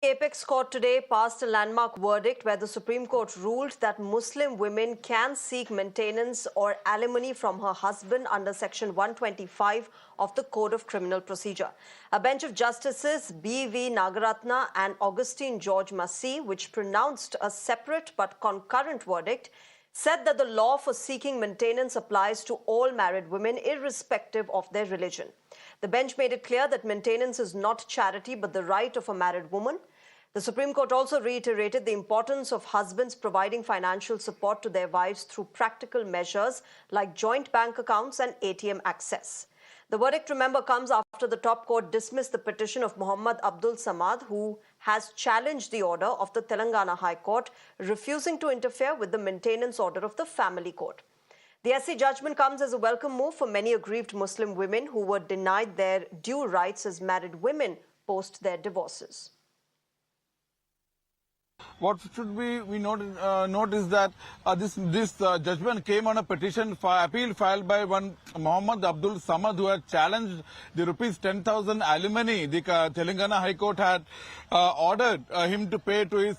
Apex Court today passed a landmark verdict where the Supreme Court ruled that Muslim women can seek maintenance or alimony from her husband under Section 125 of the Code of Criminal Procedure. A bench of Justices B.V. Nagaratna and Augustine George Massey, which pronounced a separate but concurrent verdict, said that the law for seeking maintenance applies to all married women irrespective of their religion. The bench made it clear that maintenance is not charity but the right of a married woman. The Supreme Court also reiterated the importance of husbands providing financial support to their wives through practical measures like joint bank accounts and ATM access. The verdict, remember, comes after the top court dismissed the petition of Muhammad Abdul Samad, who has challenged the order of the Telangana High Court, refusing to interfere with the maintenance order of the family court. The SC judgment comes as a welcome move for many aggrieved Muslim women who were denied their due rights as married women post their divorces. What should we note is that this judgment came on a petition appeal filed by one Muhammad Abdul Samad, who had challenged the rupees 10,000 alimony the Telangana High Court had ordered him to pay to his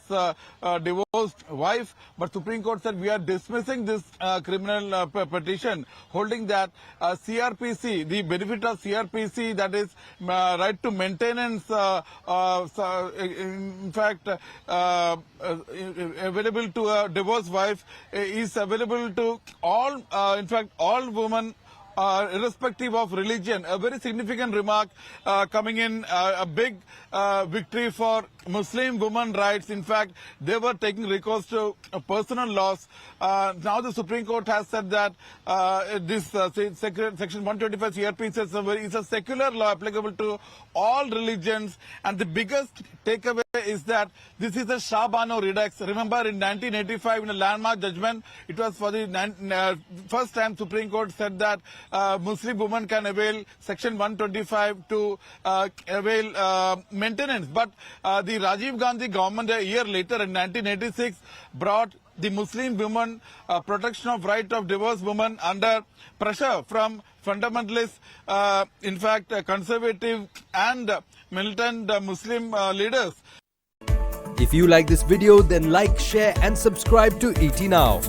divorced wife. But Supreme Court said we are dismissing this criminal petition, holding that CRPC, the benefit of CRPC, that is right to maintenance, in fact, available to a divorced wife is available to all, in fact, all women, irrespective of religion. A very significant remark coming in, a big victory for Muslim women rights. In fact, they were taking recourse to personal laws. Now the Supreme Court has said that this Section 125 CRPC is a secular law applicable to all religions, and the biggest takeaway is that this is a Shah Bano redux. Remember, in 1985, in a landmark judgment, it was for the first time Supreme Court said that Muslim women can avail Section 125 to avail maintenance. But the Rajiv Gandhi government, a year later in 1986, brought the Muslim women protection of right of divorced women under pressure from fundamentalists, in fact, conservative and militant Muslim leaders. If you like this video, then like, share and subscribe to ET Now.